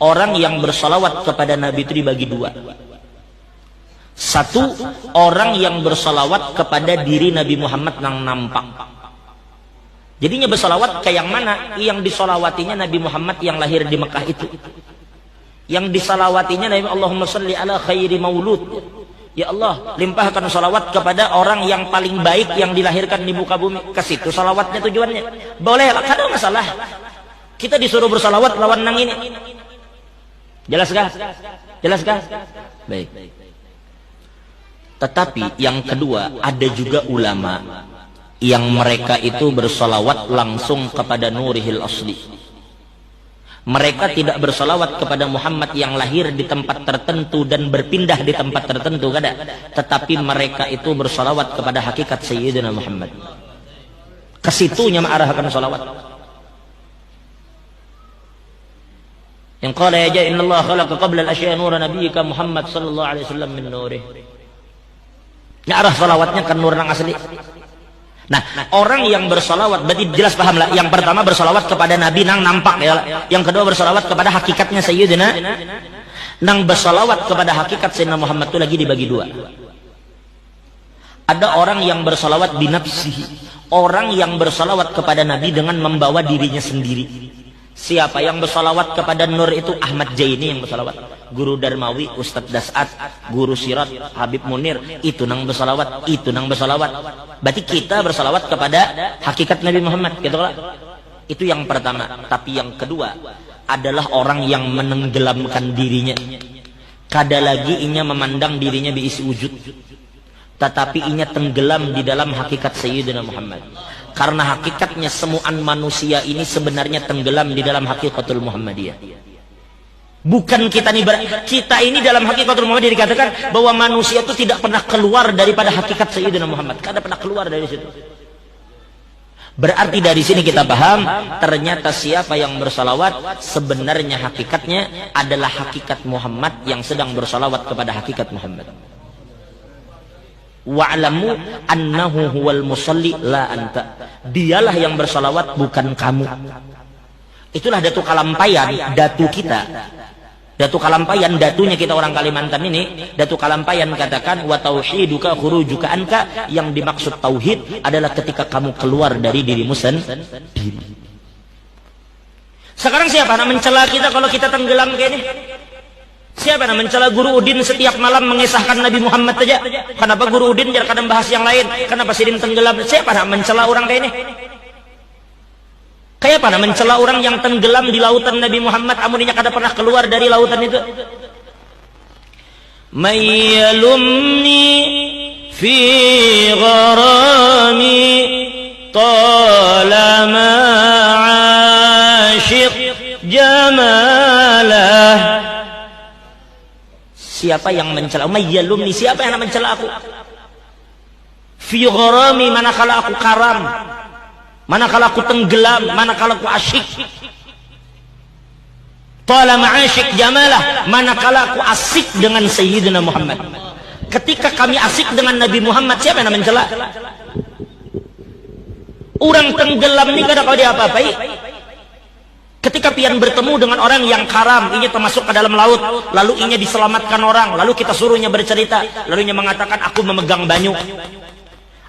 orang yang bersalawat kepada Nabi itu dibagi dua. Satu, orang yang bersalawat kepada diri Nabi Muhammad yang nampak. Jadinya bersalawat kayak yang mana? Yang disalawatinya Nabi Muhammad yang lahir di Mekah itu. Yang disalawatinya Nabi Allahumma salli ala khairi maulud. Ya Allah, limpahkan salawat kepada orang yang paling baik yang dilahirkan di muka bumi. Ke situ salawatnya tujuannya. Boleh lah, kada masalah. Kita disuruh bersalawat lawan nang ini. Jelaskah? Jelaskah? Baik. Tetapi yang kedua, ada juga ulama yang mereka itu bersalawat langsung kepada Nurihil Asli. Mereka tidak bersalawat kepada Muhammad yang lahir di tempat tertentu dan berpindah di tempat tertentu, kada. Tetapi mereka itu bersalawat kepada hakikat Sayyidina Muhammad. Kesitunya mengarahkan salawat. Yang qala ya inna Allah khalaqa qabla al-asya nura nabiyyika Muhammad sallallahu alaihi wasallam min nurih. Ya arah salawatnya ke nur nang asli. Nah, orang yang bersalawat berarti jelas paham lah. Yang pertama bersalawat kepada Nabi nang nampak ya. Yang kedua bersalawat kepada hakikatnya Sayyidina. Nang bersalawat kepada hakikat Sayyidina Muhammad itu lagi dibagi dua. Ada orang yang bersalawat binafsihi. Orang yang bersalawat kepada Nabi dengan membawa dirinya sendiri. Siapa yang bersalawat kepada Nur itu? Ahmad Jaini yang bersalawat. Guru Darmawi, Ustadz Das'ad, Guru Sirat, Habib Munir, itu nang bersalawat, itu nang bersalawat. Berarti kita bersalawat kepada hakikat Nabi Muhammad, gitu lah. Itu yang pertama. Tapi yang kedua adalah orang yang menenggelamkan dirinya. Kada lagi inya memandang dirinya diisi wujud, tetapi inya tenggelam di dalam hakikat Sayyidina Muhammad. Karena hakikatnya semuaan manusia ini sebenarnya tenggelam di dalam hakikatul Muhammadiyah. Bukan kita ini dalam hakikatul Muhammadiyah dikatakan bahwa manusia itu tidak pernah keluar daripada hakikat Sayyidina Muhammad. Kada pernah keluar dari situ. Berarti dari sini kita paham ternyata siapa yang bersalawat sebenarnya hakikatnya adalah hakikat Muhammad yang sedang bersalawat kepada hakikat Muhammad. Wa'lamu annahu huwal musalli la anta. Dialah yang bersalawat, bukan kamu. Itulah datu kalampayan, datu kita. Datu kalampayan, datunya kita orang Kalimantan ini. Datu kalampayan katakan wa tauhiduka khurujuka anka. Yang dimaksud tauhid adalah ketika kamu keluar dari dirimu sendiri. Sekarang siapa nak mencela kita kalau kita tenggelam kayak ini? Siapa yang mencela Guru Udin setiap malam mengisahkan Nabi Muhammad saja? Kenapa Guru Udin biar kadang bahas yang lain? Kenapa Sirin tenggelam? Siapa yang mencela orang kayak ini? Kayak apa mencela orang yang tenggelam di lautan Nabi Muhammad, amuninya kada pernah keluar dari lautan itu? Mayyalumni fi gharami talama ashiq jamalah. Siapa yang mencela? Mayyalumni, siapa yang mencela aku? Fi gharami, manakala aku karam, manakala aku tenggelam, manakala aku asyik. Talama asyik jamalah, manakala aku asik dengan Sayyidina Muhammad. Ketika kami asik dengan Nabi Muhammad, siapa yang mencela? Orang tenggelam ini kada kau diapa-apai. Ketika pian bertemu dengan orang yang karam, inya termasuk ke dalam laut, lalu inya diselamatkan orang, lalu kita suruhnya bercerita, lalu inya mengatakan aku memegang banyu,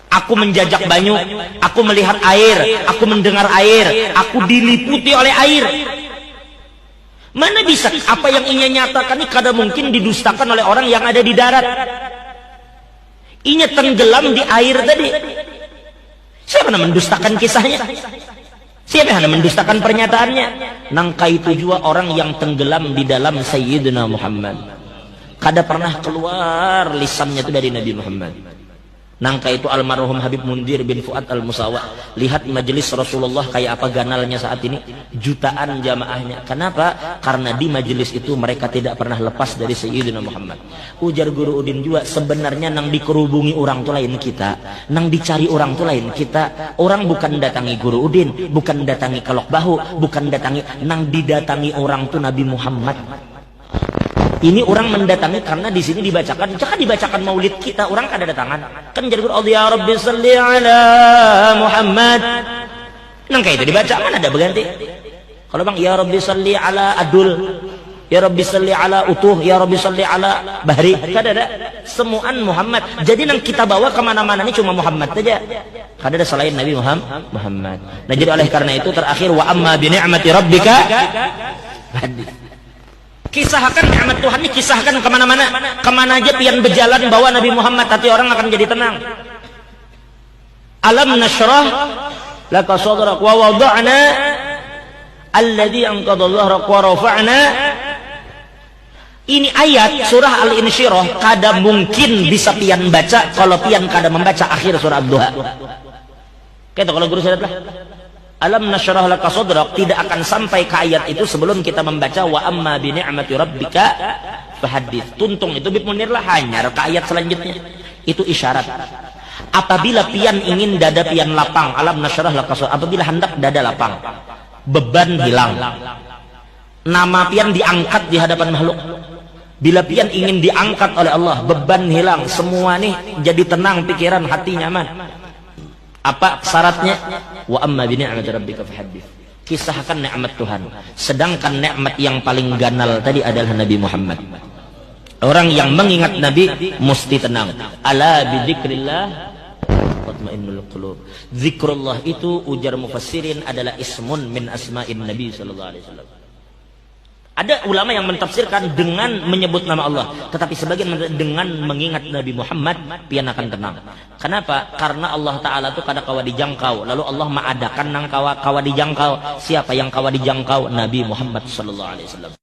aku menjajak banyu, aku melihat air, aku mendengar air, aku diliputi oleh air. Mana bisa apa yang inya nyatakan ini kada mungkin didustakan oleh orang yang ada di darat. Inya tenggelam di air tadi. Siapa yang mendustakan kisahnya? Siapa yang mendustakan pernyataannya? Nangka itu juga orang yang tenggelam di dalam Sayyidina Muhammad. Kada pernah keluar lisannya itu dari Nabi Muhammad. Nangka itu almarhum Habib Mundir bin Fuad al-Musawa. Lihat majelis Rasulullah kayak apa ganalnya saat ini. Jutaan jamaahnya. Kenapa? Karena di majelis itu mereka tidak pernah lepas dari Sayyidina Muhammad. Ujar Guru Udin juga, sebenarnya nang dikerubungi orang tu lain kita, nang dicari orang tu lain kita. Orang bukan datangi Guru Udin, bukan datangi Kelok Bahu, bukan datangi, nang didatangi orang tu Nabi Muhammad. Ini orang mendatangi karena di sini dibacakan, jangan dibacakan maulid kita, orang kada datangan. Kan jadi Allah ya Rabbi salli ala Muhammad. Nang kayak itu dibaca, mana ada berganti. Kalau bang ya Rabbi salli ala Adul, Ya Rabbi salli ala utuh, ya Rabbi salli ala bahri. Kada ada semuaan Muhammad. Jadi nang kita bawa kemana-mana ini cuma Muhammad saja. Kada ada selain Nabi Muhammad. Nah jadi oleh karena itu terakhir wa amma bi ni'mati rabbika hadits. Kisahkan nikmat Tuhan ini, kisahkan kemana-mana. Kemana aja pian berjalan bawa Nabi Muhammad, hati orang akan jadi tenang. Alam nashrah laka sadrak wa wada'na alladhi anqadha dhahrak wa rafa'na. Ini ayat surah Al-Insyirah kada mungkin bisa pian baca kalau pian kada membaca akhir surah Ad-Duha. Kata kalau guru saya lah, alam nasyrah laka sadrak tidak akan sampai ke ayat itu sebelum kita membaca wa amma bi ni'mati rabbika fahaddits. Tuntung itu bib munir lah hanyar ke ayat selanjutnya. Itu isyarat. Apabila pian ingin dada pian lapang, alam nasyrah laka sadrak, apabila hendak dada lapang, beban hilang, nama pian diangkat di hadapan makhluk. Bila pian ingin diangkat oleh Allah, beban hilang, semua nih jadi tenang pikiran, hati nyaman. Apa syaratnya? Wa amma bi ni'mati rabbika fahaddits. Kisahkan nikmat Tuhan. Sedangkan nikmat yang paling ganal tadi adalah Nabi Muhammad. Orang yang mengingat Nabi mesti tenang. Ala bi dzikrillah tatmainnul qulub. Zikrullah itu ujar mufassirin adalah ismun min asma'in Nabi sallallahu alaihi wasallam. Ada ulama yang mentafsirkan dengan menyebut nama Allah, tetapi sebagian dengan mengingat Nabi Muhammad pian akan tenang. Kenapa? Karena Allah Ta'ala itu kada kawa dijangkau. Lalu Allah mengadakan nang kawa dijangkau. Siapa yang kawa dijangkau? Nabi Muhammad sallallahu alaihi wasallam.